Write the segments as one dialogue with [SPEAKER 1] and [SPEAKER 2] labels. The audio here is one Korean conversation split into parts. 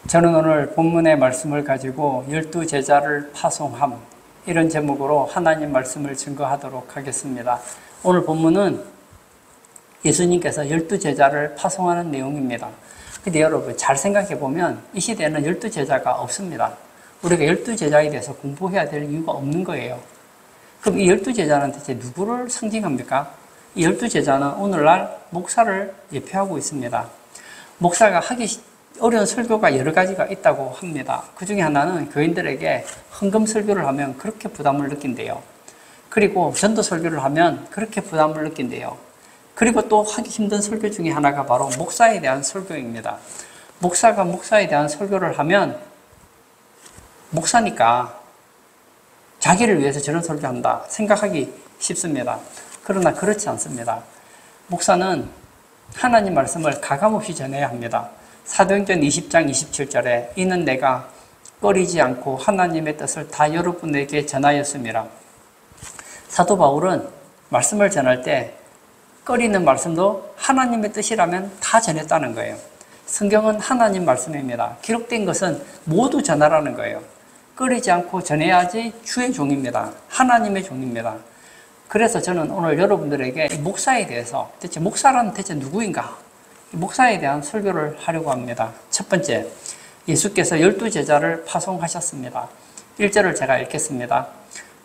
[SPEAKER 1] 저는 오늘 본문의 말씀을 가지고 12제자를 파송함, 이런 제목으로 하나님 말씀을 증거하도록 하겠습니다. 오늘 본문은 예수님께서 12제자를 파송하는 내용입니다. 근데 여러분 잘 생각해 보면 이 시대에는 12제자가 없습니다. 우리가 12제자에 대해서 공부해야 될 이유가 없는 거예요. 그럼 이 12제자는 대체 누구를 상징합니까? 이 12제자는 오늘날 목사를 예표하고 있습니다. 목사가 하기 어려운 설교가 여러 가지가 있다고 합니다. 그 중에 하나는 교인들에게 헌금 설교를 하면 그렇게 부담을 느낀대요. 그리고 전도 설교를 하면 그렇게 부담을 느낀대요. 그리고 또 하기 힘든 설교 중에 하나가 바로 목사에 대한 설교입니다. 목사가 목사에 대한 설교를 하면 목사니까 자기를 위해서 저런 설교한다 생각하기 쉽습니다. 그러나 그렇지 않습니다. 목사는 하나님 말씀을 가감없이 전해야 합니다. 사도행전 20장 27절에 이는 내가 꺼리지 않고 하나님의 뜻을 다 여러분에게 전하였음이라. 사도 바울은 말씀을 전할 때 꺼리는 말씀도 하나님의 뜻이라면 다 전했다는 거예요. 성경은 하나님 말씀입니다. 기록된 것은 모두 전하라는 거예요. 꺼리지 않고 전해야지 주의 종입니다. 하나님의 종입니다. 그래서 저는 오늘 여러분들에게 목사에 대해서 대체 목사란 대체 누구인가? 목사에 대한 설교를 하려고 합니다. 첫 번째, 예수께서 12제자를 파송하셨습니다. 1절을 제가 읽겠습니다.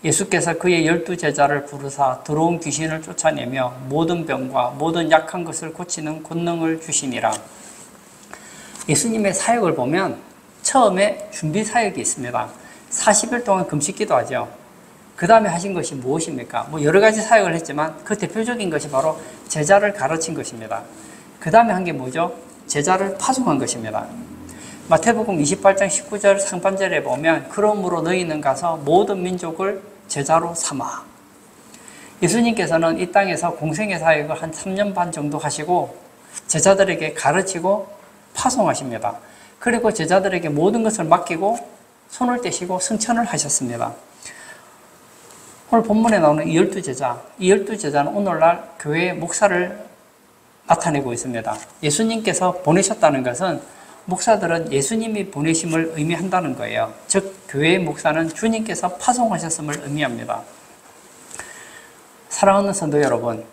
[SPEAKER 1] 예수께서 그의 12제자를 부르사 들어온 귀신을 쫓아내며 모든 병과 모든 약한 것을 고치는 권능을 주시니라. 예수님의 사역을 보면 처음에 준비 사역이 있습니다. 40일 동안 금식 기도하죠. 그 다음에 하신 것이 무엇입니까? 여러 가지 사역을 했지만 그 대표적인 것이 바로 제자를 가르친 것입니다. 그 다음에 한 게 뭐죠? 제자를 파송한 것입니다. 마태복음 28장 19절 상반절에 보면 그러므로 너희는 가서 모든 민족을 제자로 삼아. 예수님께서는 이 땅에서 공생의 사역을 한 3년 반 정도 하시고 제자들에게 가르치고 파송하십니다. 그리고 제자들에게 모든 것을 맡기고 손을 떼시고 승천을 하셨습니다. 오늘 본문에 나오는 이 12제자, 이 12제자는 오늘날 교회의 목사를 나타내고 있습니다. 예수님께서 보내셨다는 것은 목사들은 예수님이 보내심을 의미한다는 거예요. 즉 교회의 목사는 주님께서 파송하셨음을 의미합니다. 사랑하는 성도 여러분,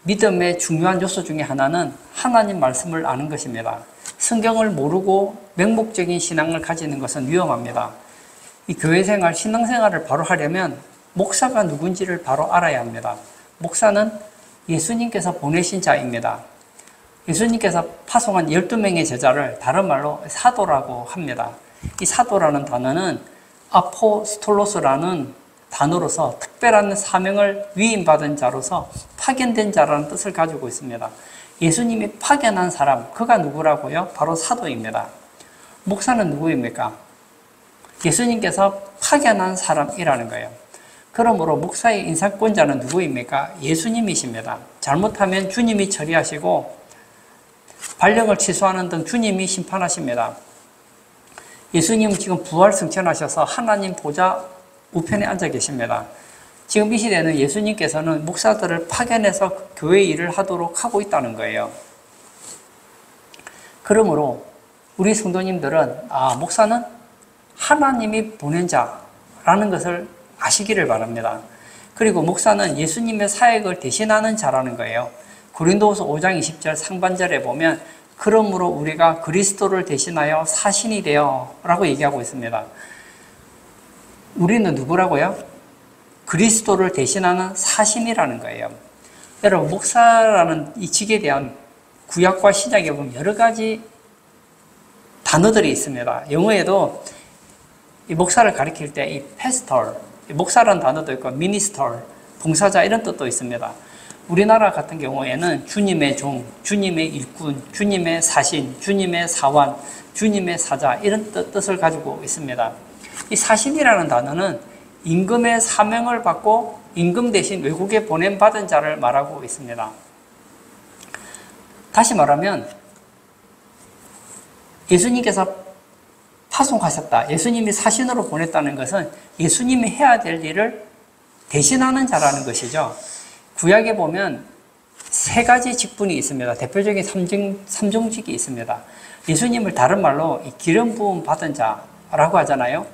[SPEAKER 1] 믿음의 중요한 요소 중에 하나는 하나님 말씀을 아는 것입니다. 성경을 모르고 맹목적인 신앙을 가지는 것은 위험합니다. 이 교회생활, 신앙생활을 바로 하려면 목사가 누군지를 바로 알아야 합니다. 목사는 예수님께서 보내신 자입니다. 예수님께서 파송한 12명의 제자를 다른 말로 사도라고 합니다. 이 사도라는 단어는 아포스톨로스라는 단어로서 특별한 사명을 위임받은 자로서 파견된 자라는 뜻을 가지고 있습니다. 예수님이 파견한 사람, 그가 누구라고요? 바로 사도입니다. 목사는 누구입니까? 예수님께서 파견한 사람이라는 거예요. 그러므로 목사의 인사권자는 누구입니까? 예수님이십니다. 잘못하면 주님이 처리하시고 발령을 취소하는 등 주님이 심판하십니다. 예수님은 지금 부활 승천하셔서 하나님 보좌 우편에 앉아 계십니다. 지금 이 시대는 예수님께서는 목사들을 파견해서 교회 일을 하도록 하고 있다는 거예요. 그러므로 우리 성도님들은 목사는 하나님이 보낸 자라는 것을 아시기를 바랍니다. 그리고 목사는 예수님의 사역을 대신하는 자라는 거예요. 고린도후서 5장 20절 상반절에 보면 그러므로 우리가 그리스도를 대신하여 사신이 되어 라고 얘기하고 있습니다. 우리는 누구라고요? 그리스도를 대신하는 사신이라는 거예요. 여러분, 목사라는 이 직에 대한 구약과 신약에 보면 여러 가지 단어들이 있습니다. 영어에도 이 목사를 가리킬 때 이 패스털, 목사라는 단어도 있고 미니스터, 봉사자 이런 뜻도 있습니다. 우리나라 같은 경우에는 주님의 종, 주님의 일꾼, 주님의 사신, 주님의 사환, 주님의 사자 이런 뜻을 가지고 있습니다. 이 사신이라는 단어는 임금의 사명을 받고 임금 대신 외국에 보냄받은 자를 말하고 있습니다. 다시 말하면 예수님께서 파송하셨다. 예수님이 사신으로 보냈다는 것은 예수님이 해야 될 일을 대신하는 자라는 것이죠. 구약에 보면 세 가지 직분이 있습니다. 대표적인 삼종직이 있습니다. 예수님을 다른 말로 기름 부음 받은 자라고 하잖아요.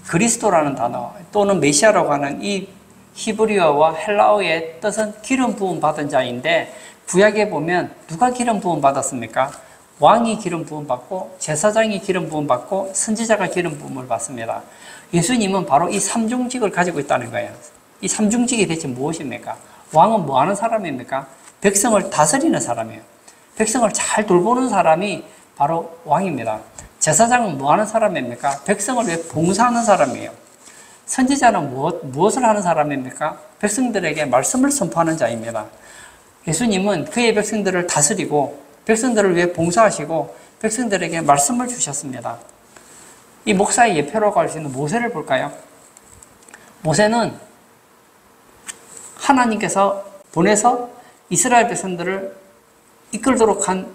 [SPEAKER 1] 그리스도라는 단어 또는 메시아라고 하는 이 히브리어와 헬라어의 뜻은 기름 부음 받은 자인데, 구약에 보면 누가 기름 부음 받았습니까? 왕이 기름 부음 받고 제사장이 기름 부음 받고 선지자가 기름 부음을 받습니다. 예수님은 바로 이 삼중직을 가지고 있다는 거예요. 이 삼중직이 대체 무엇입니까? 왕은 뭐 하는 사람입니까? 백성을 다스리는 사람이에요. 백성을 잘 돌보는 사람이 바로 왕입니다. 제사장은 뭐 하는 사람입니까? 백성을 위해 봉사하는 사람이에요. 선지자는 무엇을 하는 사람입니까? 백성들에게 말씀을 선포하는 자입니다. 예수님은 그의 백성들을 다스리고 백성들을 위해 봉사하시고 백성들에게 말씀을 주셨습니다. 이 목사의 예표라고 할 수 있는 모세를 볼까요? 모세는 하나님께서 보내서 이스라엘 백성들을 이끌도록 한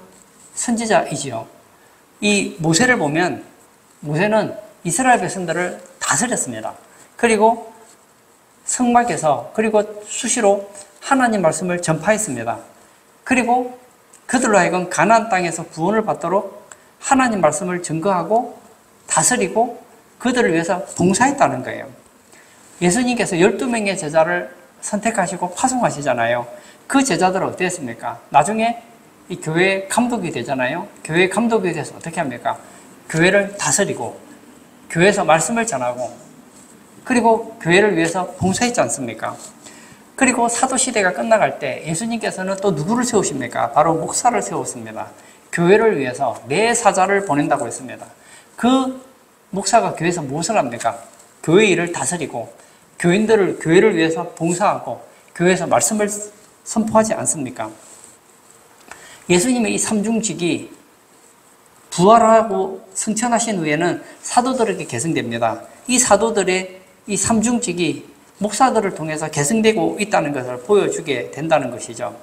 [SPEAKER 1] 선지자이지요. 이 모세를 보면 모세는 이스라엘 백성들을 다스렸습니다. 그리고 성막에서 그리고 수시로 하나님 말씀을 전파했습니다. 그리고 그들로 하여금 가나안 땅에서 구원을 받도록 하나님 말씀을 증거하고 다스리고 그들을 위해서 봉사했다는 거예요. 예수님께서 12명의 제자를 선택하시고 파송하시잖아요. 그 제자들은 어땠습니까? 나중에 이 교회 감독이 되잖아요. 교회 감독이 돼서 어떻게 합니까? 교회를 다스리고 교회에서 말씀을 전하고 그리고 교회를 위해서 봉사했지 않습니까? 그리고 사도시대가 끝나갈 때 예수님께서는 또 누구를 세우십니까? 바로 목사를 세웠습니다. 교회를 위해서 내 사자를 보낸다고 했습니다. 그 목사가 교회에서 무엇을 합니까? 교회 일을 다스리고 교회를 위해서 봉사하고 교회에서 말씀을 선포하지 않습니까? 예수님의 이 삼중직이 부활하고 승천하신 후에는 사도들에게 계승됩니다. 이 사도들의 이 삼중직이 목사들을 통해서 계승되고 있다는 것을 보여주게 된다는 것이죠.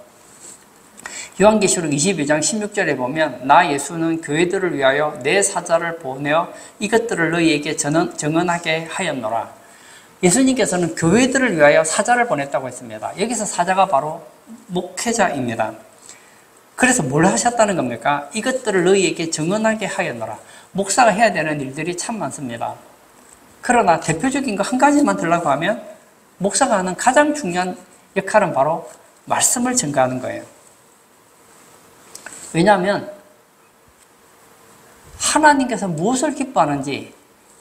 [SPEAKER 1] 요한계시록 22장 16절에 보면 나 예수는 교회들을 위하여 내 사자를 보내어 이것들을 너희에게 증언하게 하였노라. 예수님께서는 교회들을 위하여 사자를 보냈다고 했습니다. 여기서 사자가 바로 목회자입니다. 그래서 뭘 하셨다는 겁니까? 이것들을 너희에게 증언하게 하였노라. 목사가 해야 되는 일들이 참 많습니다. 그러나 대표적인 거 한 가지만 들라고 하면 목사가 하는 가장 중요한 역할은 바로 말씀을 증거하는 거예요. 왜냐하면 하나님께서 무엇을 기뻐하는지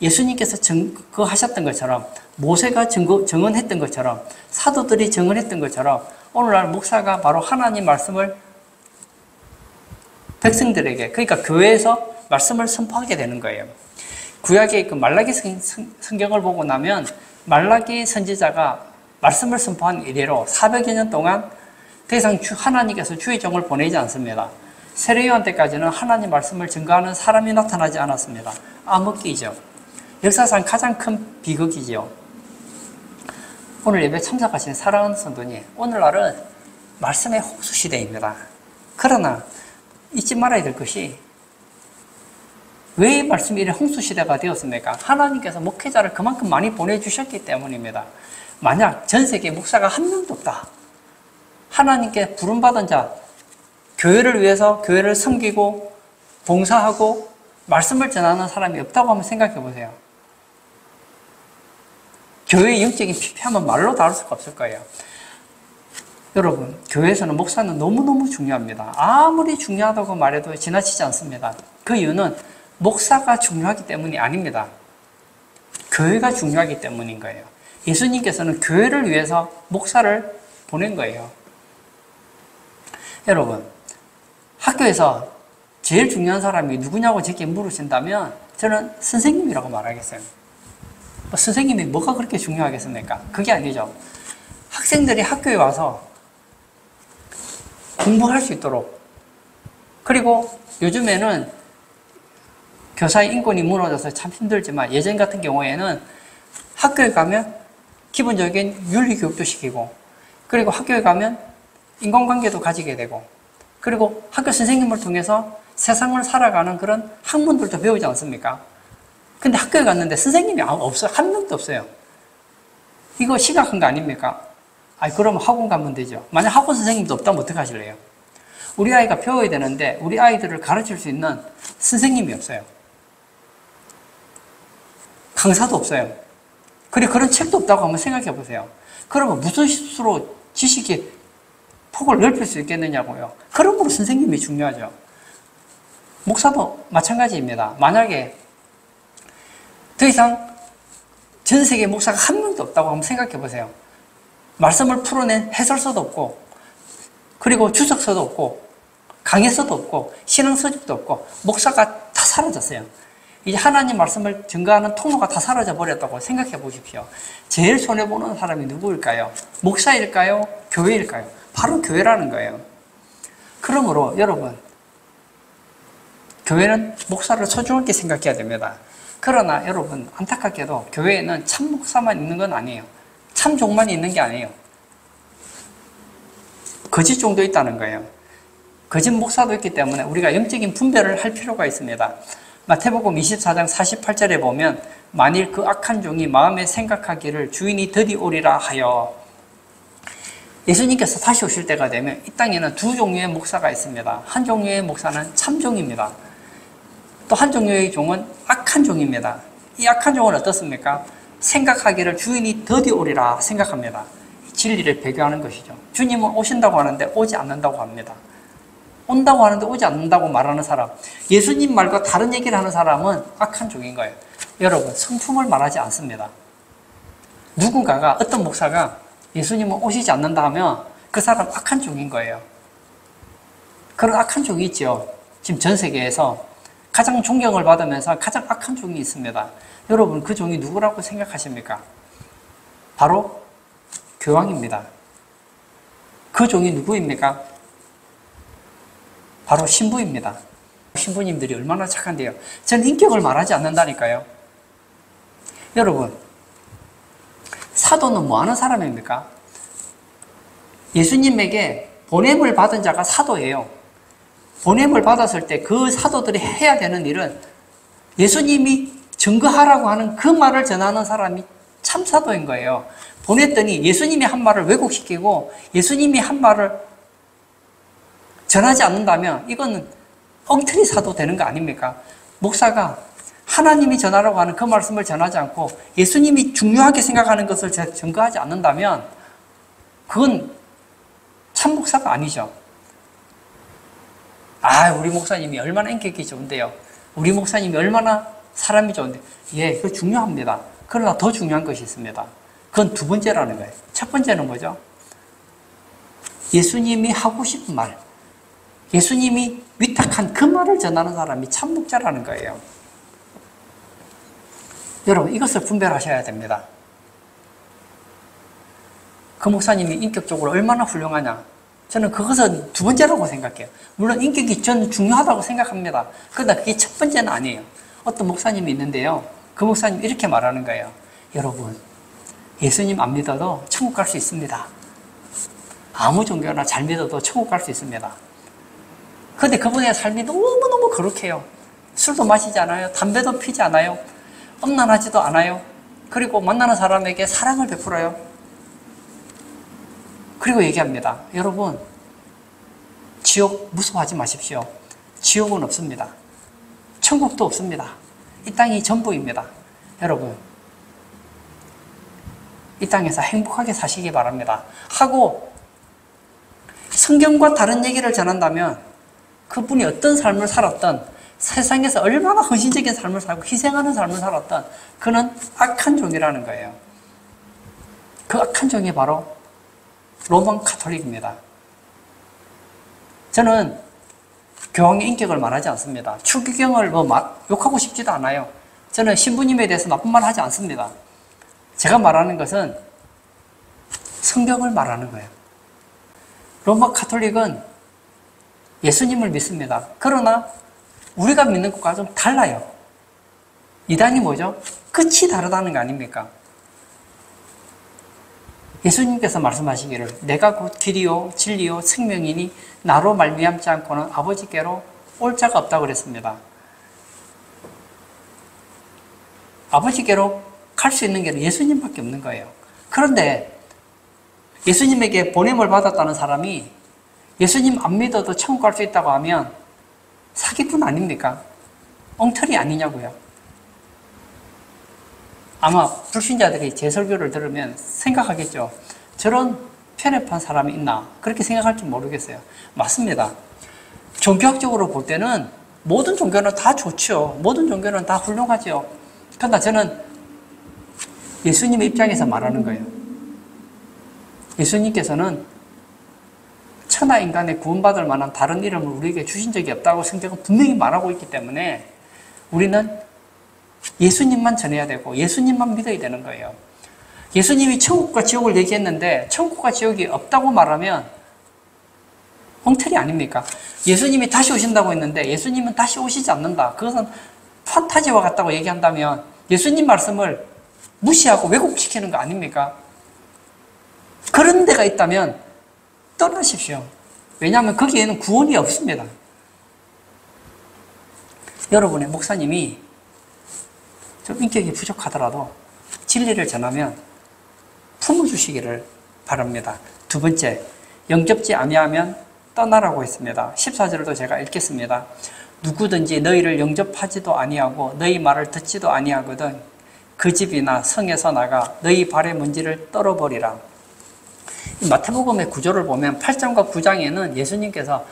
[SPEAKER 1] 예수님께서 증거하셨던 것처럼 모세가 증언했던 것처럼 사도들이 증언했던 것처럼 오늘날 목사가 바로 하나님 말씀을 백성들에게 그러니까 교회에서 말씀을 선포하게 되는 거예요. 구약의 그 말라기 성경을 보고 나면 말라기 선지자가 말씀을 선포한 이래로 400여 년 동안 더 이상 하나님께서 주의 종을 보내지 않습니다. 세례요한 때까지는 하나님 말씀을 증거하는 사람이 나타나지 않았습니다. 암흑기죠. 역사상 가장 큰 비극이지요. 오늘 예배 참석하신 사랑하는 성도님, 오늘날은 말씀의 홍수 시대입니다. 그러나 잊지 말아야 될 것이 왜 말씀이 이런 홍수 시대가 되었습니까? 하나님께서 목회자를 그만큼 많이 보내주셨기 때문입니다. 만약 전 세계에 목사가 한 명도 없다. 하나님께 부름받은 자, 교회를 위해서 교회를 섬기고 봉사하고 말씀을 전하는 사람이 없다고 한번 생각해 보세요. 교회의 영적인 피폐함은 말로 다룰 수가 없을 거예요. 여러분, 교회에서는 목사는 너무너무 중요합니다. 아무리 중요하다고 말해도 지나치지 않습니다. 그 이유는 목사가 중요하기 때문이 아닙니다. 교회가 중요하기 때문인 거예요. 예수님께서는 교회를 위해서 목사를 보낸 거예요. 여러분, 학교에서 제일 중요한 사람이 누구냐고 제게 물으신다면 저는 선생님이라고 말하겠어요. 선생님이 뭐가 그렇게 중요하겠습니까? 그게 아니죠. 학생들이 학교에 와서 공부할 수 있도록 그리고 요즘에는 교사의 인권이 무너져서 참 힘들지만 예전 같은 경우에는 학교에 가면 기본적인 윤리 교육도 시키고 그리고 학교에 가면 인간관계도 가지게 되고 그리고 학교 선생님을 통해서 세상을 살아가는 그런 학문들도 배우지 않습니까? 근데 학교에 갔는데 선생님이 없어요. 한 명도 없어요. 이거 심각한 거 아닙니까? 그러면 학원 가면 되죠. 만약 학원 선생님도 없다면 어떻게 하실래요? 우리 아이가 배워야 되는데 우리 아이들을 가르칠 수 있는 선생님이 없어요. 강사도 없어요. 그리고 그런 책도 없다고 한번 생각해 보세요. 그러면 무슨 수로 지식의 폭을 넓힐 수 있겠느냐고요. 그러므로 선생님이 중요하죠. 목사도 마찬가지입니다. 만약에 더 이상 전 세계 목사가 한 명도 없다고 한번 생각해 보세요. 말씀을 풀어낸 해설서도 없고, 그리고 주석서도 없고, 강해서도 없고, 신앙서적도 없고, 목사가 다 사라졌어요. 이제 하나님 말씀을 증거하는 통로가 다 사라져 버렸다고 생각해 보십시오. 제일 손해보는 사람이 누구일까요? 목사일까요? 교회일까요? 바로 교회라는 거예요. 그러므로 여러분, 교회는 목사를 소중하게 생각해야 됩니다. 그러나 여러분, 안타깝게도 교회에는 참 목사만 있는 건 아니에요. 참 종만 있는 게 아니에요. 거짓 종도 있다는 거예요. 거짓 목사도 있기 때문에 우리가 영적인 분별을 할 필요가 있습니다. 마태복음 24장 48절에 보면 만일 그 악한 종이 마음에 생각하기를 주인이 드디 오리라 하여, 예수님께서 다시 오실 때가 되면 이 땅에는 두 종류의 목사가 있습니다. 한 종류의 목사는 참종입니다. 또 한 종류의 종은 악한 종입니다. 이 악한 종은 어떻습니까? 생각하기를 주인이 드디 오리라 생각합니다. 진리를 배교하는 것이죠. 주님은 오신다고 하는데 오지 않는다고 합니다. 온다고 하는데 오지 않는다고 말하는 사람, 예수님 말과 다른 얘기를 하는 사람은 악한 종인 거예요. 여러분, 성품을 말하지 않습니다. 누군가가, 어떤 목사가 예수님은 오시지 않는다 하면 그 사람 악한 종인 거예요. 그런 악한 종이 있죠. 지금 전 세계에서 가장 존경을 받으면서 가장 악한 종이 있습니다. 여러분, 그 종이 누구라고 생각하십니까? 바로 교황입니다. 그 종이 누구입니까? 바로 신부입니다. 신부님들이 얼마나 착한데요. 전 인격을 말하지 않는다니까요. 여러분, 사도는 뭐 하는 사람입니까? 예수님에게 보냄을 받은 자가 사도예요. 보냄을 받았을 때 그 사도들이 해야 되는 일은 예수님이 증거하라고 하는 그 말을 전하는 사람이 참 사도인 거예요. 보냈더니 예수님이 한 말을 왜곡시키고 예수님이 한 말을 전하지 않는다면 이거는 엉터리 사도 되는 거 아닙니까? 목사가 하나님이 전하라고 하는 그 말씀을 전하지 않고 예수님이 중요하게 생각하는 것을 증거하지 않는다면 그건 참 목사가 아니죠. 우리 목사님이 얼마나 인격이 좋은데요. 우리 목사님이 얼마나 사람이 좋은데. 그거 중요합니다. 그러나 더 중요한 것이 있습니다. 그건 두 번째라는 거예요. 첫 번째는 뭐죠? 예수님이 하고 싶은 말, 예수님이 위탁한 그 말을 전하는 사람이 참 목자라는 거예요. 여러분, 이것을 분별하셔야 됩니다. 그 목사님이 인격적으로 얼마나 훌륭하냐? 저는 그것은 두 번째라고 생각해요. 물론 인격이 저는 중요하다고 생각합니다. 그러나 그게 첫 번째는 아니에요. 어떤 목사님이 있는데요. 그 목사님이 이렇게 말하는 거예요. 여러분, 예수님 안 믿어도 천국 갈 수 있습니다. 아무 종교나 잘 믿어도 천국 갈 수 있습니다. 그런데 그분의 삶이 너무너무 거룩해요. 술도 마시지 않아요. 담배도 피지 않아요. 음란하지도 않아요. 그리고 만나는 사람에게 사랑을 베풀어요. 그리고 얘기합니다. 여러분, 지옥 무서워하지 마십시오. 지옥은 없습니다. 천국도 없습니다. 이 땅이 전부입니다. 여러분, 이 땅에서 행복하게 사시기 바랍니다. 하고 성경과 다른 얘기를 전한다면 그분이 어떤 삶을 살았던, 세상에서 얼마나 헌신적인 삶을 살고 희생하는 삶을 살았던 그는 악한 종이라는 거예요. 그 악한 종이 바로 로만 카톨릭입니다. 저는 교황의 인격을 말하지 않습니다. 추기경을 욕하고 싶지도 않아요. 저는 신부님에 대해서 나쁜 말 하지 않습니다. 제가 말하는 것은 성경을 말하는 거예요. 로마 카톨릭은 예수님을 믿습니다. 그러나 우리가 믿는 것과 좀 달라요. 이단이 뭐죠? 끝이 다르다는 거 아닙니까? 예수님께서 말씀하시기를 내가 곧 길이요 진리요 생명이니 나로 말미암지 않고는 아버지께로 올 자가 없다고 그랬습니다. 아버지께로 갈 수 있는 길은 예수님밖에 없는 거예요. 그런데 예수님에게 보냄을 받았다는 사람이 예수님 안 믿어도 천국 갈 수 있다고 하면 사기꾼 아닙니까? 엉터리 아니냐고요. 아마 불신자들이 제 설교를 들으면 생각하겠죠. 저런 편협한 사람이 있나? 그렇게 생각할지 모르겠어요. 맞습니다. 종교학적으로 볼 때는 모든 종교는 다 좋죠. 모든 종교는 다 훌륭하죠. 그러나 저는 예수님의 입장에서 말하는 거예요. 예수님께서는 천하 인간의 구원받을 만한 다른 이름을 우리에게 주신 적이 없다고 성경은 분명히 말하고 있기 때문에 우리는 예수님만 전해야 되고 예수님만 믿어야 되는 거예요. 예수님이 천국과 지옥을 얘기했는데 천국과 지옥이 없다고 말하면 엉터리 아닙니까? 예수님이 다시 오신다고 했는데 예수님은 다시 오시지 않는다. 그것은 판타지와 같다고 얘기한다면 예수님 말씀을 무시하고 왜곡시키는 거 아닙니까? 그런 데가 있다면 떠나십시오. 왜냐하면 거기에는 구원이 없습니다. 여러분의 목사님이 좀 인격이 부족하더라도 진리를 전하면 품어주시기를 바랍니다. 두 번째, 영접지 아니하면 떠나라고 했습니다. 14절도 제가 읽겠습니다. 누구든지 너희를 영접하지도 아니하고 너희 말을 듣지도 아니하거든 그 집이나 성에서 나가 너희 발의 먼지를 떨어버리라. 마태복음의 구조를 보면 8장과 9장에는 예수님께서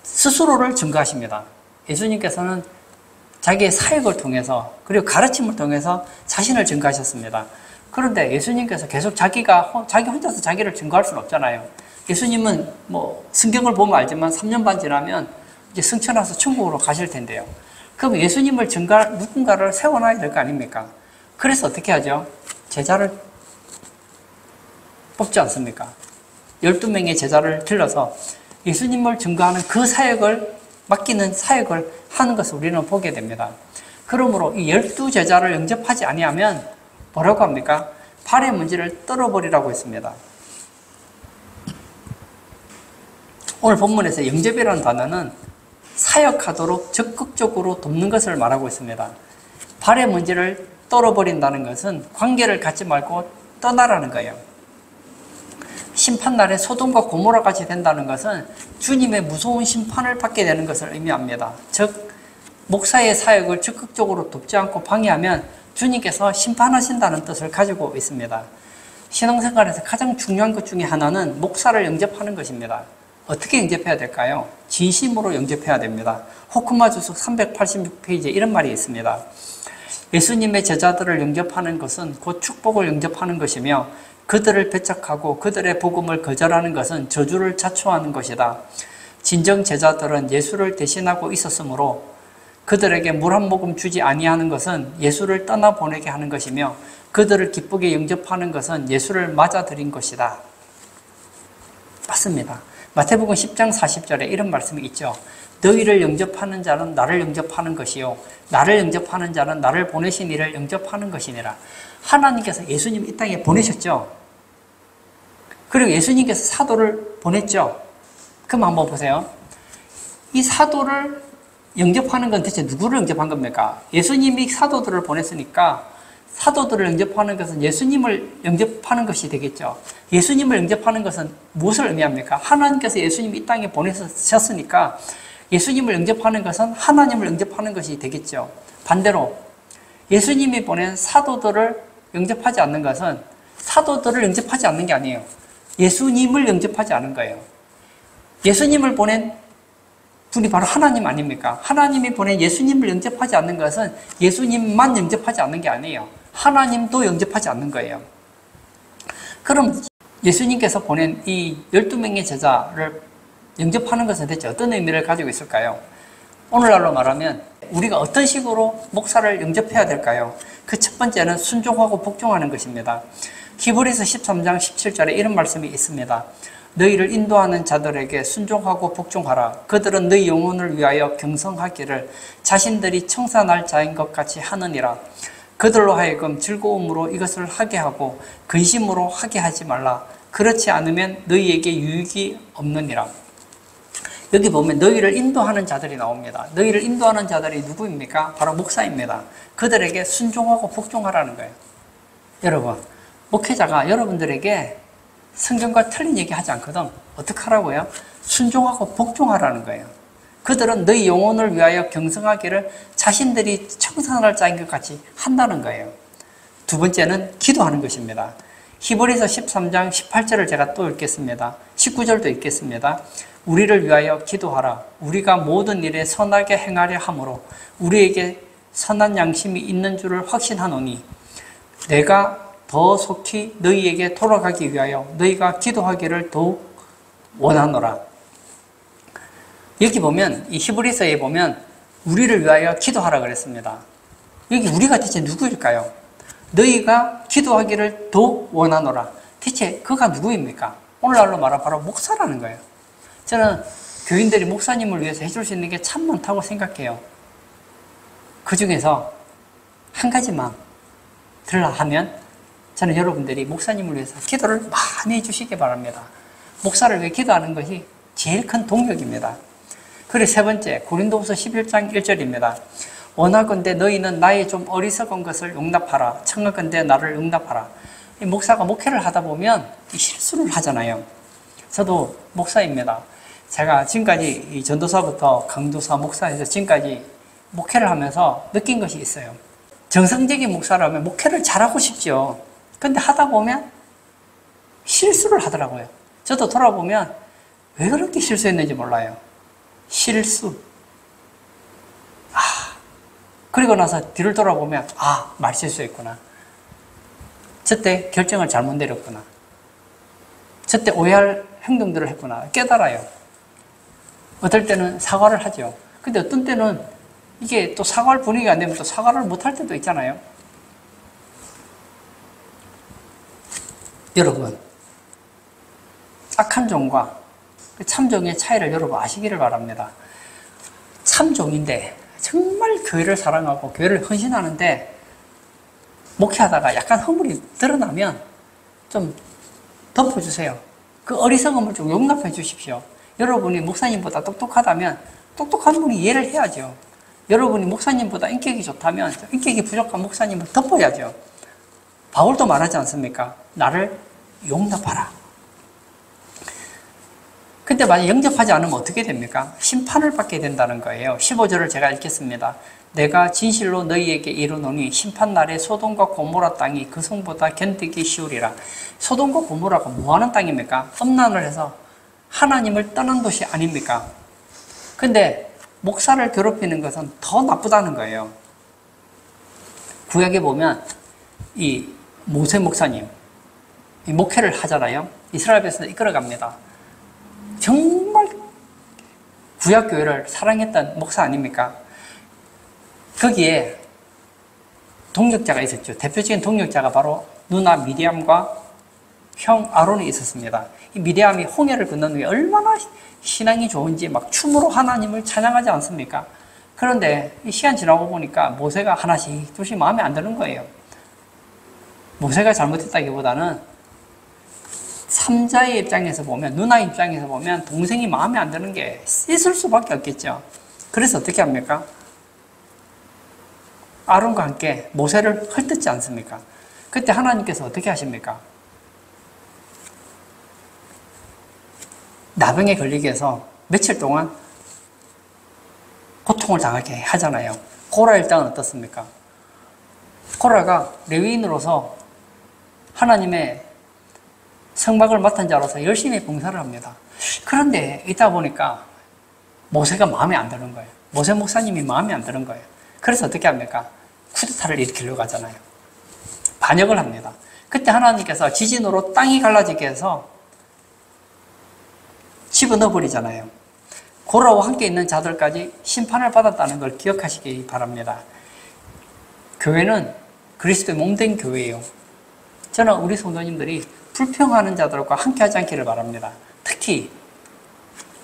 [SPEAKER 1] 스스로를 증거하십니다. 예수님께서는 자기의 사역을 통해서 그리고 가르침을 통해서 자신을 증거하셨습니다. 그런데 예수님께서 계속 자기 혼자서 자기를 증거할 수는 없잖아요. 예수님은 성경을 보면 알지만 3년 반 지나면 이제 승천해서 천국으로 가실 텐데요. 그럼 예수님을 증거할 누군가를 세워놔야 될 거 아닙니까? 그래서 어떻게 하죠? 제자를 뽑지 않습니까? 12명의 제자를 들러서 예수님을 증거하는 그 사역을 맡기는 사역을 하는 것을 우리는 보게 됩니다. 그러므로 이 12제자를 영접하지 아니하면 뭐라고 합니까? 발의 먼지를 떨어버리라고 했습니다. 오늘 본문에서 영접이라는 단어는 사역하도록 적극적으로 돕는 것을 말하고 있습니다. 발의 먼지를 떨어버린다는 것은 관계를 갖지 말고 떠나라는 거예요. 심판날에 소돔과 고모라 같이 된다는 것은 주님의 무서운 심판을 받게 되는 것을 의미합니다. 즉 목사의 사역을 적극적으로 돕지 않고 방해하면 주님께서 심판하신다는 뜻을 가지고 있습니다. 신앙생활에서 가장 중요한 것 중에 하나는 목사를 영접하는 것입니다. 어떻게 영접해야 될까요? 진심으로 영접해야 됩니다. 호크마주석 386페이지에 이런 말이 있습니다. 예수님의 제자들을 영접하는 것은 곧 축복을 영접하는 것이며 그들을 배척하고 그들의 복음을 거절하는 것은 저주를 자초하는 것이다. 진정 제자들은 예수를 대신하고 있었으므로 그들에게 물 한 모금 주지 아니하는 것은 예수를 떠나보내게 하는 것이며 그들을 기쁘게 영접하는 것은 예수를 맞아들인 것이다. 맞습니다. 마태복음 10장 40절에 이런 말씀이 있죠. 너희를 영접하는 자는 나를 영접하는 것이요 나를 영접하는 자는 나를 보내신 이를 영접하는 것이니라. 하나님께서 예수님 이 땅에 보내셨죠. 그리고 예수님께서 사도를 보냈죠. 그럼 한번 보세요. 이 사도를 영접하는 건 대체 누구를 영접한 겁니까? 예수님이 사도들을 보냈으니까 사도들을 영접하는 것은 예수님을 영접하는 것이 되겠죠. 예수님을 영접하는 것은 무엇을 의미합니까? 하나님께서 예수님이 이 땅에 보내셨으니까 예수님을 영접하는 것은 하나님을 영접하는 것이 되겠죠. 반대로 예수님이 보낸 사도들을 영접하지 않는 것은 사도들을 영접하지 않는 게 아니에요. 예수님을 영접하지 않은 거예요. 예수님을 보낸 분이 바로 하나님 아닙니까? 하나님이 보낸 예수님을 영접하지 않는 것은 예수님만 영접하지 않는 게 아니에요. 하나님도 영접하지 않는 거예요. 그럼 예수님께서 보낸 이 12명의 제자를 영접하는 것은 대체 어떤 의미를 가지고 있을까요? 오늘날로 말하면 우리가 어떤 식으로 목사를 영접해야 될까요? 그 첫 번째는 순종하고 복종하는 것입니다. 히브리서 13장 17절에 이런 말씀이 있습니다. 너희를 인도하는 자들에게 순종하고 복종하라. 그들은 너희 영혼을 위하여 경성하기를 자신들이 청산할 자인 것 같이 하느니라. 그들로 하여금 즐거움으로 이것을 하게 하고 근심으로 하게 하지 말라. 그렇지 않으면 너희에게 유익이 없느니라. 여기 보면 너희를 인도하는 자들이 나옵니다. 너희를 인도하는 자들이 누구입니까? 바로 목사입니다. 그들에게 순종하고 복종하라는 거예요. 여러분, 목회자가 여러분들에게 성경과 틀린 얘기 하지 않거든. 어떻게 하라고요? 순종하고 복종하라는 거예요. 그들은 너희 영혼을 위하여 경성하기를 자신들이 청산할 자인 것 같이 한다는 거예요. 두 번째는 기도하는 것입니다. 히브리서 13장 18절을 제가 또 읽겠습니다. 19절도 읽겠습니다. 우리를 위하여 기도하라. 우리가 모든 일에 선하게 행하려 함으로 우리에게 선한 양심이 있는 줄을 확신하노니 내가 더 속히 너희에게 돌아가기 위하여 너희가 기도하기를 더욱 원하노라. 여기 보면 이 히브리서에 보면 우리를 위하여 기도하라 그랬습니다. 여기 우리가 대체 누구일까요? 너희가 기도하기를 더욱 원하노라. 대체 그가 누구입니까? 오늘날로 말하면 바로 목사라는 거예요. 저는 교인들이 목사님을 위해서 해줄 수 있는 게 참 많다고 생각해요. 그 중에서 한 가지만 들라 하면 저는 여러분들이 목사님을 위해서 기도를 많이 해주시기 바랍니다. 목사를 위해 기도하는 것이 제일 큰 동력입니다. 그리고 세 번째, 고린도후서 11장 1절입니다. 원하건대 너희는 나의 좀 어리석은 것을 용납하라. 청하건대 나를 용납하라. 이 목사가 목회를 하다 보면 실수를 하잖아요. 저도 목사입니다. 제가 지금까지 이 전도사부터 강도사, 목사에서 지금까지 목회를 하면서 느낀 것이 있어요. 정상적인 목사라면 목회를 잘하고 싶죠. 근데 하다 보면 실수를 하더라고요. 저도 돌아보면 왜 그렇게 실수했는지 몰라요. 실수. 그리고 나서 뒤를 돌아보면 말실수했구나. 저때 결정을 잘못 내렸구나. 저때 오해할 행동들을 했구나. 깨달아요. 어떨 때는 사과를 하죠. 근데 어떤 때는 이게 또 사과할 분위기가 안 되면 또 사과를 못할 때도 있잖아요. 여러분, 악한 종과 참종의 차이를 여러분 아시기를 바랍니다. 참종인데 정말 교회를 사랑하고 교회를 헌신하는데 목회하다가 약간 허물이 드러나면 좀 덮어주세요. 그 어리석음을 좀 용납해 주십시오. 여러분이 목사님보다 똑똑하다면 똑똑한 분이 이해를 해야죠. 여러분이 목사님보다 인격이 좋다면 인격이 부족한 목사님을 덮어야죠. 바울도 말하지 않습니까? 나를 용납하라. 근데 만약 영접하지 않으면 어떻게 됩니까? 심판을 받게 된다는 거예요. 15절을 제가 읽겠습니다. 내가 진실로 너희에게 이르노니 심판날에 소돔과 고모라 땅이 그 성보다 견디기 쉬우리라. 소돔과 고모라가 뭐하는 땅입니까? 음란을 해서 하나님을 떠난 도시 아닙니까? 근데 목사를 괴롭히는 것은 더 나쁘다는 거예요. 구약에 보면 이 모세 목사님 이 목회를 하잖아요. 이스라엘 백성을 이끌어갑니다. 정말 구약교회를 사랑했던 목사 아닙니까? 거기에 동력자가 있었죠. 대표적인 동력자가 바로 누나 미디암과 형 아론이 있었습니다. 이 미디암이 홍해를 건넌 후에 얼마나 신앙이 좋은지 막 춤으로 하나님을 찬양하지 않습니까? 그런데 이 시간 지나고 보니까 모세가 하나씩 둘씩 마음에 안 드는 거예요. 모세가 잘못했다기보다는 삼자의 입장에서 보면, 누나 입장에서 보면 동생이 마음에 안 드는 게 있을 수밖에 없겠죠. 그래서 어떻게 합니까? 아론과 함께 모세를 헐뜯지 않습니까? 그때 하나님께서 어떻게 하십니까? 나병에 걸리게 해서 며칠 동안 고통을 당하게 하잖아요. 고라 일당은 어떻습니까? 고라가 레위인으로서 하나님의 성막을 맡은 자로서 열심히 봉사를 합니다. 그런데 있다 보니까 모세가 마음에 안 드는 거예요. 모세 목사님이 마음에 안 드는 거예요. 그래서 어떻게 합니까? 쿠데타를 일으키려고 하잖아요. 반역을 합니다. 그때 하나님께서 지진으로 땅이 갈라지게 해서 집어넣어 버리잖아요. 고라와 함께 있는 자들까지 심판을 받았다는 걸 기억하시기 바랍니다. 교회는 그리스도의 몸된 교회예요. 저는 우리 성도님들이 불평하는 자들과 함께 하지 않기를 바랍니다. 특히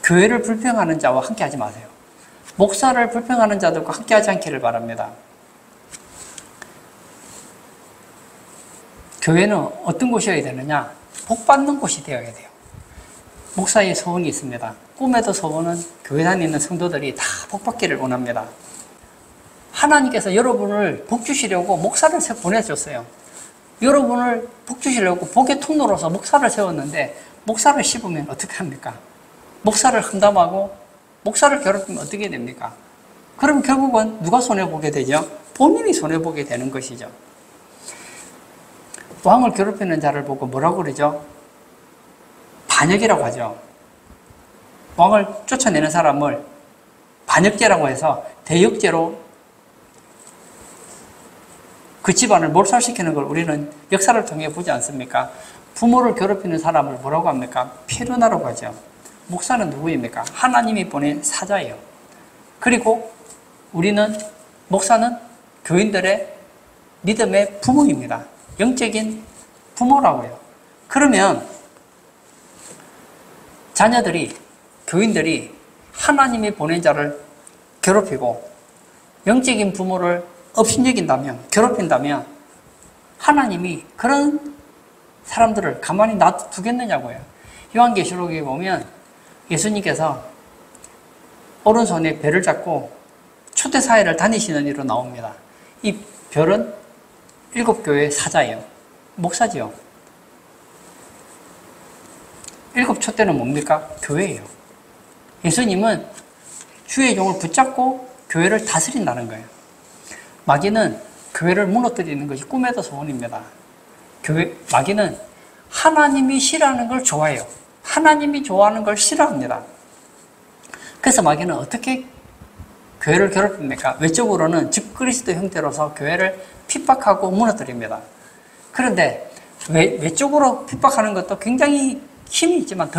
[SPEAKER 1] 교회를 불평하는 자와 함께 하지 마세요. 목사를 불평하는 자들과 함께 하지 않기를 바랍니다. 교회는 어떤 곳이어야 되느냐? 복 받는 곳이 되어야 돼요. 목사의 소원이 있습니다. 꿈에도 소원은 교회 다니는 성도들이 다 복 받기를 원합니다. 하나님께서 여러분을 복 주시려고 목사를 보내줬어요. 여러분을 복 주시려고 복의 통로로서 목사를 세웠는데 목사를 씹으면 어떻게 합니까? 목사를 험담하고 목사를 괴롭히면 어떻게 됩니까? 그럼 결국은 누가 손해보게 되죠? 본인이 손해보게 되는 것이죠. 왕을 괴롭히는 자를 보고 뭐라고 그러죠? 반역이라고 하죠. 왕을 쫓아내는 사람을 반역죄라고 해서 대역죄로 그 집안을 몰살시키는 걸 우리는 역사를 통해 보지 않습니까? 부모를 괴롭히는 사람을 뭐라고 합니까? 페르나라고 하죠. 목사는 누구입니까? 하나님이 보낸 사자예요. 그리고 목사는 교인들의 믿음의 부모입니다. 영적인 부모라고 해요. 그러면 자녀들이, 교인들이 하나님이 보낸 자를 괴롭히고 영적인 부모를 업신여긴다면, 괴롭힌다면 하나님이 그런 사람들을 가만히 놔두겠느냐고요. 요한계시록에 보면 예수님께서 오른손에 별을 잡고 초대사회를 다니시는 일로 나옵니다. 이 별은 7교회의 사자예요. 목사지요. 7촛대는 뭡니까? 교회예요. 예수님은 주의 종을 붙잡고 교회를 다스린다는 거예요. 마귀는 교회를 무너뜨리는 것이 꿈에도 소원입니다. 마귀는 하나님이 싫어하는 걸 좋아해요. 하나님이 좋아하는 걸 싫어합니다. 그래서 마귀는 어떻게 교회를 괴롭힙니까? 외적으로는 적그리스도 형태로서 교회를 핍박하고 무너뜨립니다. 그런데 외적으로 핍박하는 것도 굉장히 힘이 있지만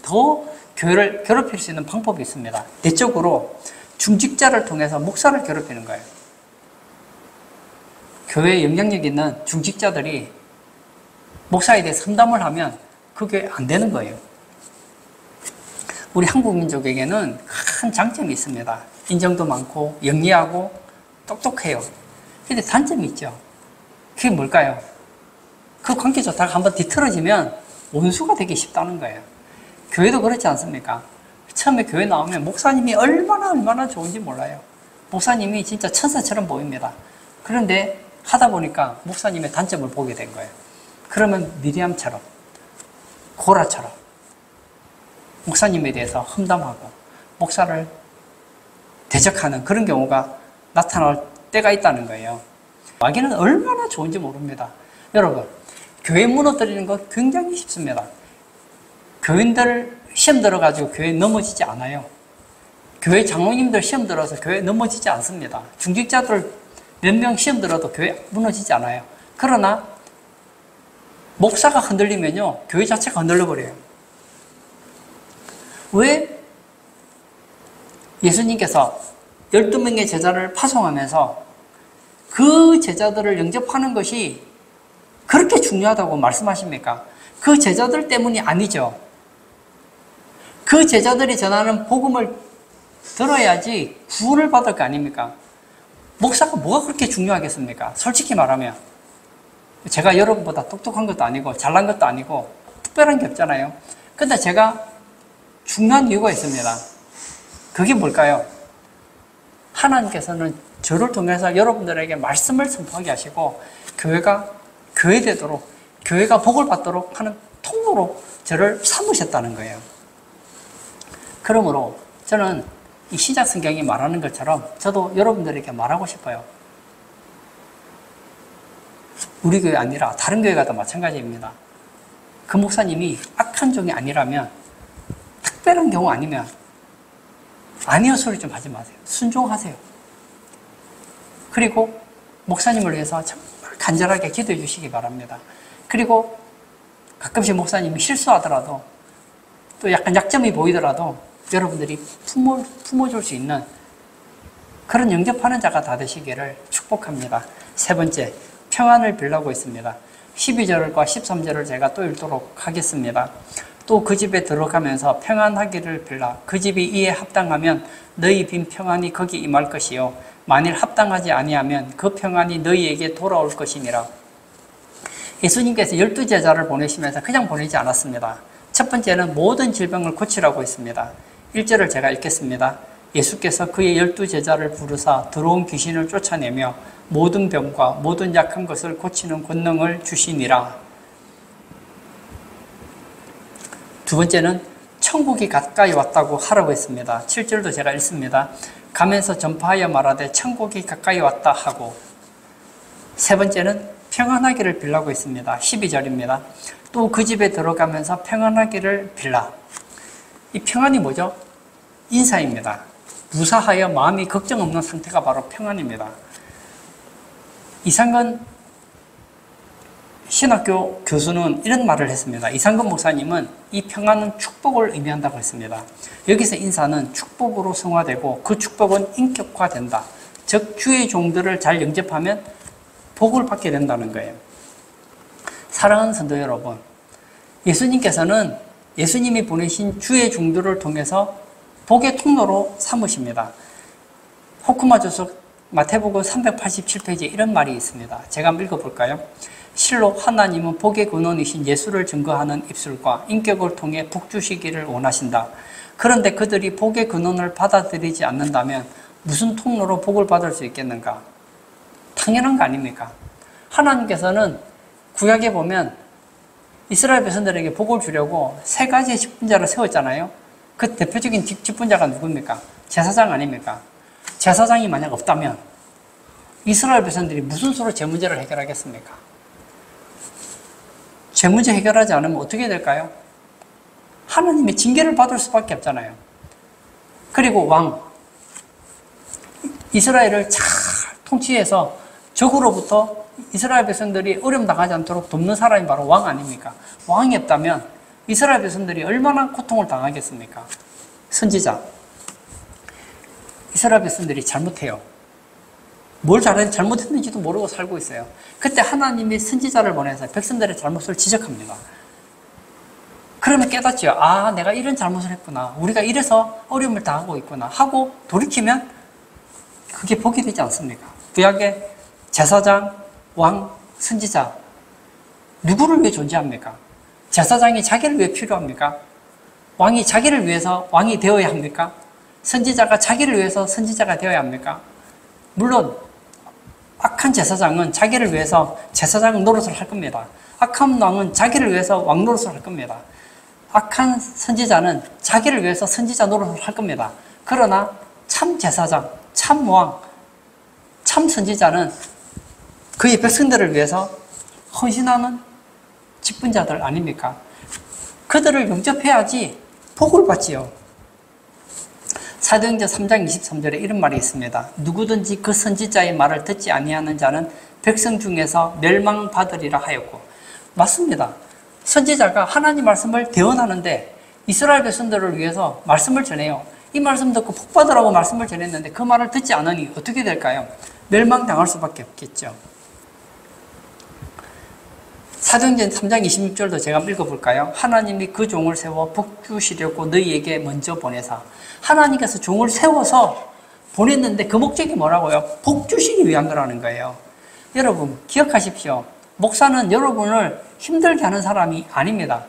[SPEAKER 1] 더 교회를 괴롭힐 수 있는 방법이 있습니다. 내적으로 중직자를 통해서 목사를 괴롭히는 거예요. 교회에 영향력 있는 중직자들이 목사에 대해 상담을 하면 그게 안 되는 거예요. 우리 한국 민족에게는 큰 장점이 있습니다. 인정도 많고 영리하고 똑똑해요. 근데 단점이 있죠. 그게 뭘까요? 그 관계 좋다가 한번 뒤틀어지면 원수가 되기 쉽다는 거예요. 교회도 그렇지 않습니까? 처음에 교회 나오면 목사님이 얼마나 좋은지 몰라요. 목사님이 진짜 천사처럼 보입니다. 그런데 하다 보니까 목사님의 단점을 보게 된 거예요. 그러면 미리암처럼, 고라처럼 목사님에 대해서 험담하고 목사를 대적하는 그런 경우가 나타날 때가 있다는 거예요. 마귀는 얼마나 좋은지 모릅니다. 여러분, 교회 무너뜨리는 거 굉장히 쉽습니다. 교인들 시험 들어가지고 교회 넘어지지 않아요. 교회 장로님들 시험 들어서 교회 넘어지지 않습니다. 중직자들 몇 명 시험 들어도 교회 무너지지 않아요. 그러나 목사가 흔들리면요, 교회 자체가 흔들려버려요. 왜 예수님께서 12명의 제자를 파송하면서 그 제자들을 영접하는 것이 그렇게 중요하다고 말씀하십니까? 그 제자들 때문이 아니죠. 그 제자들이 전하는 복음을 들어야지 구원을 받을 거 아닙니까? 목사가 뭐가 그렇게 중요하겠습니까? 솔직히 말하면 제가 여러분보다 똑똑한 것도 아니고 잘난 것도 아니고 특별한 게 없잖아요. 근데 제가 중요한 이유가 있습니다. 그게 뭘까요? 하나님께서는 저를 통해서 여러분들에게 말씀을 선포하게 하시고 교회가 교회되도록, 교회가 복을 받도록 하는 통로로 저를 삼으셨다는 거예요. 그러므로 저는 이 신약 성경이 말하는 것처럼 저도 여러분들에게 말하고 싶어요. 우리 교회 아니라 다른 교회 가도 마찬가지입니다. 그 목사님이 악한 종이 아니라면, 특별한 경우 아니면 아니요 소리 좀 하지 마세요. 순종하세요. 그리고 목사님을 위해서 정말 간절하게 기도해 주시기 바랍니다. 그리고 가끔씩 목사님이 실수하더라도 또 약간 약점이 보이더라도 여러분들이 품어줄 수 있는 그런 영접하는 자가 다 되시기를 축복합니다. 세 번째, 평안을 빌라고 있습니다. 12절과 13절을 제가 또 읽도록 하겠습니다. 또 그 집에 들어가면서 평안하기를 빌라. 그 집이 이에 합당하면 너희 빈 평안이 거기 임할 것이요 만일 합당하지 아니하면 그 평안이 너희에게 돌아올 것이니라. 예수님께서 12제자를 보내시면서 그냥 보내지 않았습니다. 첫 번째는 모든 질병을 고치라고 했습니다. 1절을 제가 읽겠습니다. 예수께서 그의 12제자를 부르사 들어온 귀신을 쫓아내며 모든 병과 모든 약한 것을 고치는 권능을 주시니라. 두 번째는 천국이 가까이 왔다고 하라고 했습니다. 7절도 제가 읽습니다. 가면서 전파하여 말하되 천국이 가까이 왔다 하고, 세 번째는 평안하기를 빌라고 했습니다. 12절입니다. 또 그 집에 들어가면서 평안하기를 빌라. 이 평안이 뭐죠? 인사입니다. 무사하여 마음이 걱정 없는 상태가 바로 평안입니다. 이상근 신학교 교수는 이런 말을 했습니다. 이상근 목사님은 이 평안은 축복을 의미한다고 했습니다. 여기서 인사는 축복으로 성화되고 그 축복은 인격화된다. 즉 주의 종들을 잘 영접하면 복을 받게 된다는 거예요. 사랑하는 성도 여러분, 예수님께서는 예수님이 보내신 주의 종들을 통해서 복의 통로로 삼으십니다. 호크마저서 마태복음 387페이지에 이런 말이 있습니다. 제가 한번 읽어볼까요? 실로 하나님은 복의 근원이신 예수를 증거하는 입술과 인격을 통해 복 주시기를 원하신다. 그런데 그들이 복의 근원을 받아들이지 않는다면 무슨 통로로 복을 받을 수 있겠는가? 당연한 거 아닙니까? 하나님께서는 구약에 보면 이스라엘 백성들에게 복을 주려고 세 가지의 직분자를 세웠잖아요. 그 대표적인 직분자가 누굽니까? 제사장 아닙니까? 제사장이 만약 없다면 이스라엘 백성들이 무슨 수로 제 문제를 해결하겠습니까? 제 문제 해결하지 않으면 어떻게 될까요? 하나님의 징계를 받을 수밖에 없잖아요. 그리고 왕, 이스라엘을 잘 통치해서 적으로부터 이스라엘 백성들이 어려움 당하지 않도록 돕는 사람이 바로 왕 아닙니까? 왕이 없다면 이스라엘 백성들이 얼마나 고통을 당하겠습니까? 선지자, 이스라엘 백성들이 잘못해요. 뭘 잘못했는지도 모르고 살고 있어요. 그때 하나님이 선지자를 보내서 백성들의 잘못을 지적합니다. 그러면 깨닫죠. 아, 내가 이런 잘못을 했구나. 우리가 이래서 어려움을 당하고 있구나 하고 돌이키면 그게 복이 되지 않습니까? 구약의 제사장, 왕, 선지자, 누구를 위해 존재합니까? 제사장이 자기를 위해 필요합니까? 왕이 자기를 위해서 왕이 되어야 합니까? 선지자가 자기를 위해서 선지자가 되어야 합니까? 물론 악한 제사장은 자기를 위해서 제사장 노릇을 할 겁니다. 악한 왕은 자기를 위해서 왕 노릇을 할 겁니다. 악한 선지자는 자기를 위해서 선지자 노릇을 할 겁니다. 그러나 참 제사장, 참 왕, 참 선지자는 그의 백성들을 위해서 헌신하는 직분자들 아닙니까? 그들을 영접해야지 복을 받지요. 사도행전 3장 23절에 이런 말이 있습니다. 누구든지 그 선지자의 말을 듣지 아니하는 자는 백성 중에서 멸망받으리라 하였고, 맞습니다. 선지자가 하나님 말씀을 대언하는데 이스라엘 백성들을 위해서 말씀을 전해요. 이 말씀 듣고 복 받으라고 말씀을 전했는데 그 말을 듣지 않으니 어떻게 될까요? 멸망당할 수밖에 없겠죠. 사도행전 3장 26절도 제가 한번 읽어볼까요? 하나님이 그 종을 세워 복 주시려고 너희에게 먼저 보내사. 하나님께서 종을 세워서 보냈는데 그 목적이 뭐라고요? 복 주시기 위한 거라는 거예요. 여러분 기억하십시오. 목사는 여러분을 힘들게 하는 사람이 아닙니다.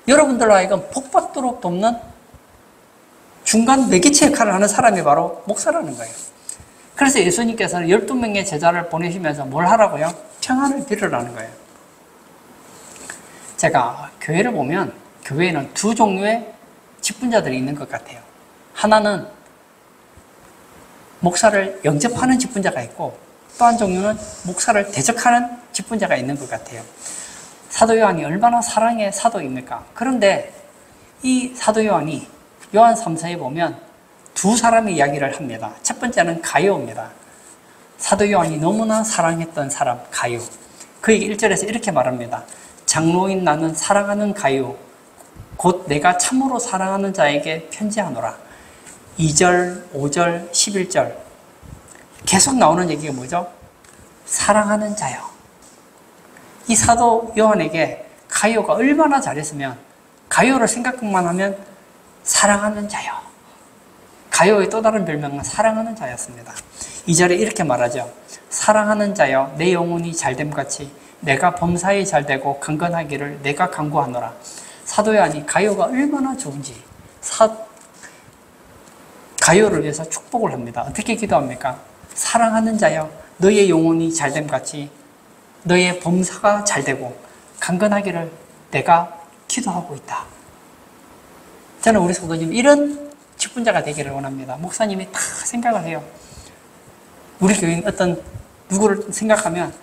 [SPEAKER 1] 여러분들로 하여금 복 받도록 돕는 중간 매개체 역할을 하는 사람이 바로 목사라는 거예요. 그래서 예수님께서는 12명의 제자를 보내시면서 뭘 하라고요? 평안을 빌으라는 거예요. 제가 교회를 보면 교회에는 두 종류의 직분자들이 있는 것 같아요. 하나는 목사를 영접하는 직분자가 있고 또 한 종류는 목사를 대적하는 직분자가 있는 것 같아요. 사도 요한이 얼마나 사랑의 사도입니까? 그런데 이 사도 요한이 요한 3서에 보면 두 사람의 이야기를 합니다. 첫 번째는 가요입니다. 사도 요한이 너무나 사랑했던 사람 가요. 그에게 1절에서 이렇게 말합니다. 장로인 나는 사랑하는 가요 곧 내가 참으로 사랑하는 자에게 편지하노라. 2절, 5절, 11절 계속 나오는 얘기가 뭐죠? 사랑하는 자요. 이 사도 요한에게 가요가 얼마나 잘했으면 가요를 생각만 하면 사랑하는 자요. 가요의 또 다른 별명은 사랑하는 자였습니다. 2절에 이렇게 말하죠. 사랑하는 자여 내 영혼이 잘됨같이 내가 범사에 잘되고 강건하기를 내가 간구하노라. 사도 요한이 가요가 얼마나 좋은지 가요를 위해서 축복을 합니다. 어떻게 기도합니까? 사랑하는 자여, 너의 영혼이 잘됨 같이 너의 범사가 잘되고 강건하기를 내가 기도하고 있다. 저는 우리 성도님 이런 직분자가 되기를 원합니다. 목사님이 다 생각을 해요. 우리 교인 어떤 누구를 생각하면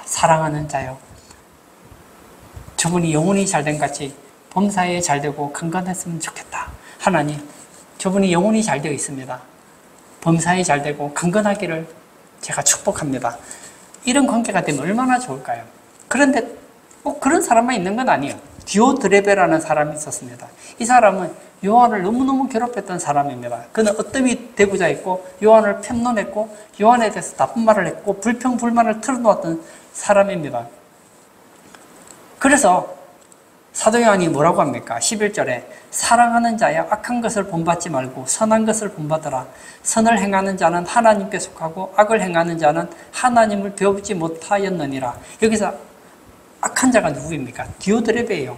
[SPEAKER 1] 사랑하는 자여, 저분이 영혼이 잘된 같이 범사에 잘되고 강건했으면 좋겠다. 하나님, 저분이 영혼이 잘 되어 있습니다. 범사에 잘되고 강건하기를 제가 축복합니다. 이런 관계가 되면 얼마나 좋을까요? 그런데 꼭 그런 사람만 있는 건 아니에요. 디오드레베라는 사람이 있었습니다. 이 사람은 요한을 너무너무 괴롭혔던 사람입니다. 그는 어뜸이 되고자 했고 요한을 편론했고 요한에 대해서 나쁜 말을 했고 불평불만을 털어놓았던 사람입니다. 그래서 사도 요한이 뭐라고 합니까? 11절에 사랑하는 자야 악한 것을 본받지 말고 선한 것을 본받으라. 선을 행하는 자는 하나님께 속하고 악을 행하는 자는 하나님을 배우지 못하였느니라. 여기서 악한 자가 누구입니까? 디오드레베예요.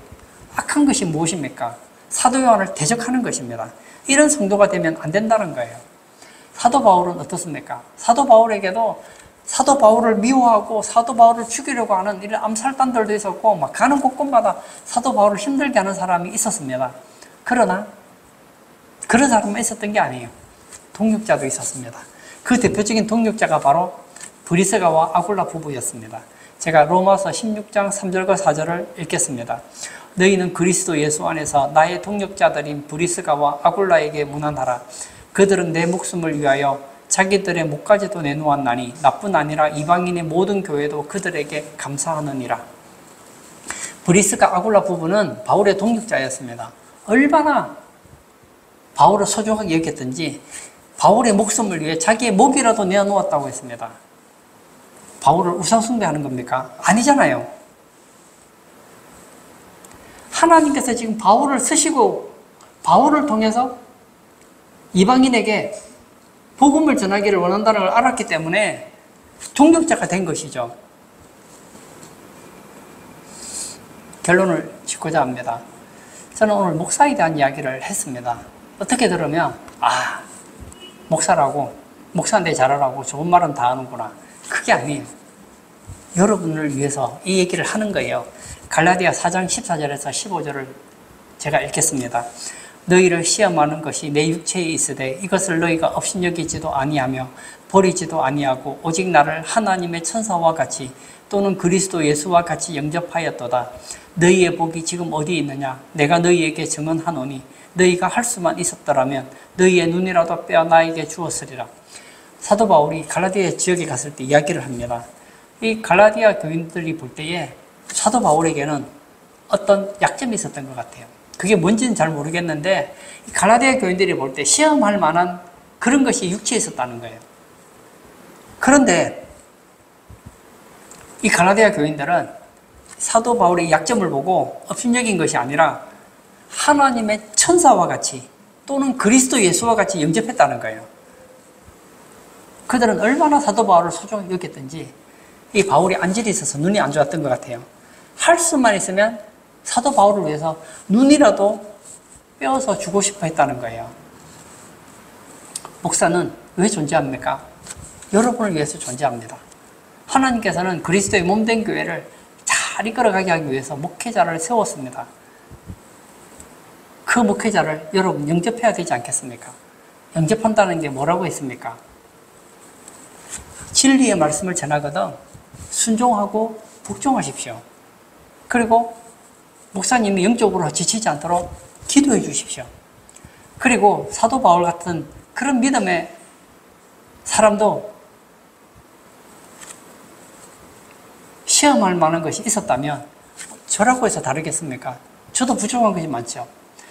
[SPEAKER 1] 악한 것이 무엇입니까? 사도 요한을 대적하는 것입니다. 이런 성도가 되면 안 된다는 거예요. 사도 바울은 어떻습니까? 사도 바울에게도 사도 바울을 미워하고 사도 바울을 죽이려고 하는 이런 암살단들도 있었고 막 가는 곳곳마다 사도 바울을 힘들게 하는 사람이 있었습니다. 그러나 그런 사람만 있었던 게 아니에요. 동력자도 있었습니다. 그 대표적인 동력자가 바로 브리스가와 아굴라 부부였습니다. 제가 로마서 16장 3절과 4절을 읽겠습니다. 너희는 그리스도 예수 안에서 나의 동력자들인 브리스가와 아굴라에게 문안하라. 그들은 내 목숨을 위하여 자기들의 목까지도 내놓았나니 나뿐 아니라 이방인의 모든 교회도 그들에게 감사하느니라. 브리스가 아굴라 부부는 바울의 동력자였습니다. 얼마나 바울을 소중하게 여겼든지 바울의 목숨을 위해 자기의 목이라도 내어놓았다고 했습니다. 바울을 우상숭배하는 겁니까? 아니잖아요. 하나님께서 지금 바울을 쓰시고 바울을 통해서 이방인에게 복음을 전하기를 원한다는 걸 알았기 때문에 동력자가 된 것이죠. 결론을 짓고자 합니다. 저는 오늘 목사에 대한 이야기를 했습니다. 어떻게 들으면 목사라고 목사인데 잘하라고 좋은 말은 다 하는구나. 그게 아니에요. 여러분을 위해서 이 얘기를 하는 거예요. 갈라디아 4장 14절에서 15절을 제가 읽겠습니다. 너희를 시험하는 것이 내 육체에 있으되 이것을 너희가 업신여기지도 아니하며 버리지도 아니하고 오직 나를 하나님의 천사와 같이 또는 그리스도 예수와 같이 영접하였도다. 너희의 복이 지금 어디 있느냐? 내가 너희에게 증언하노니 너희가 할 수만 있었더라면 너희의 눈이라도 빼어 나에게 주었으리라. 사도 바울이 갈라디아 지역에 갔을 때 이야기를 합니다. 이 갈라디아 교인들이 볼 때에 사도 바울에게는 어떤 약점이 있었던 것 같아요. 그게 뭔지는 잘 모르겠는데 갈라디아 교인들이 볼 때 시험할 만한 그런 것이 육체에 있었다는 거예요. 그런데 이 갈라디아 교인들은 사도 바울의 약점을 보고 업신여긴 것이 아니라 하나님의 천사와 같이 또는 그리스도 예수와 같이 영접했다는 거예요. 그들은 얼마나 사도 바울을 소중히 여겼든지 이 바울이 안질이 있어서 눈이 안 좋았던 것 같아요. 할 수만 있으면 사도 바울을 위해서 눈이라도 빼어서 주고 싶어 했다는 거예요. 목사는 왜 존재합니까? 여러분을 위해서 존재합니다. 하나님께서는 그리스도의 몸된 교회를 잘 이끌어가게 하기 위해서 목회자를 세웠습니다. 그 목회자를 여러분 영접해야 되지 않겠습니까? 영접한다는 게 뭐라고 했습니까? 진리의 말씀을 전하거든 순종하고 복종하십시오. 그리고 목사님이 영적으로 지치지 않도록 기도해 주십시오. 그리고 사도 바울 같은 그런 믿음의 사람도 시험할 만한 것이 있었다면 저라고 해서 다르겠습니까? 저도 부족한 것이 많죠.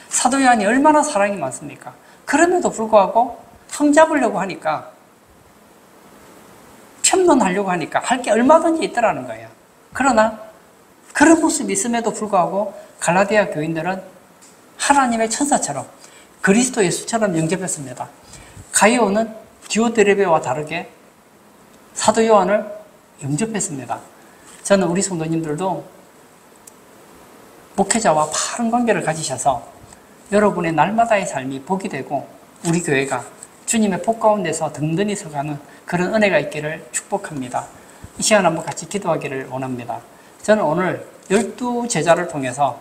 [SPEAKER 1] 사도 요한이 얼마나 사랑이 많습니까? 그럼에도 불구하고 흠잡으려고 하니까 편론하려고 하니까 할 게 얼마든지 있더라는 거예요. 그러나 그런 모습이 있음에도 불구하고 갈라디아 교인들은 하나님의 천사처럼 그리스도 예수처럼 영접했습니다. 가이오는 디오드레베와 다르게 사도 요한을 영접했습니다. 저는 우리 성도님들도 목회자와 바른 관계를 가지셔서 여러분의 날마다의 삶이 복이 되고 우리 교회가 주님의 복 가운데서 든든히 서가는 그런 은혜가 있기를 축복합니다. 이 시간 한번 같이 기도하기를 원합니다. 저는 오늘 12제자를 통해서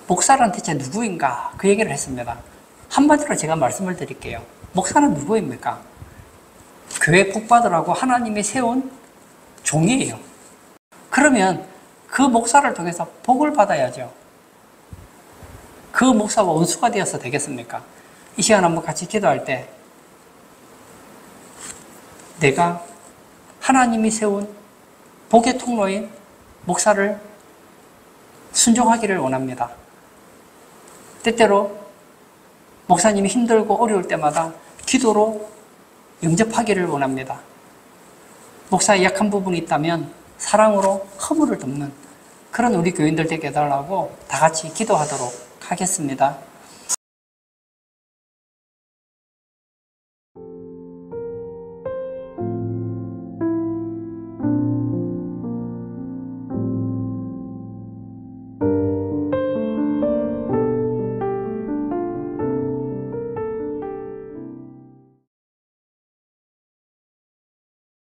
[SPEAKER 1] 목사란 대체 누구인가 그 얘기를 했습니다. 한마디로 제가 말씀을 드릴게요. 목사는 누구입니까? 교회 복받으라고 하나님이 세운 종이에요. 그러면 그 목사를 통해서 복을 받아야죠. 그 목사와 원수가 되어서 되겠습니까? 이 시간 한번 같이 기도할 때 내가 하나님이 세운 복의 통로인 목사를 순종하기를 원합니다. 때때로 목사님이 힘들고 어려울 때마다 기도로 영접하기를 원합니다. 목사의 약한 부분이 있다면 사랑으로 허물을 덮는 그런 우리 교인들 되게 해달라고 다 같이 기도하도록 하겠습니다.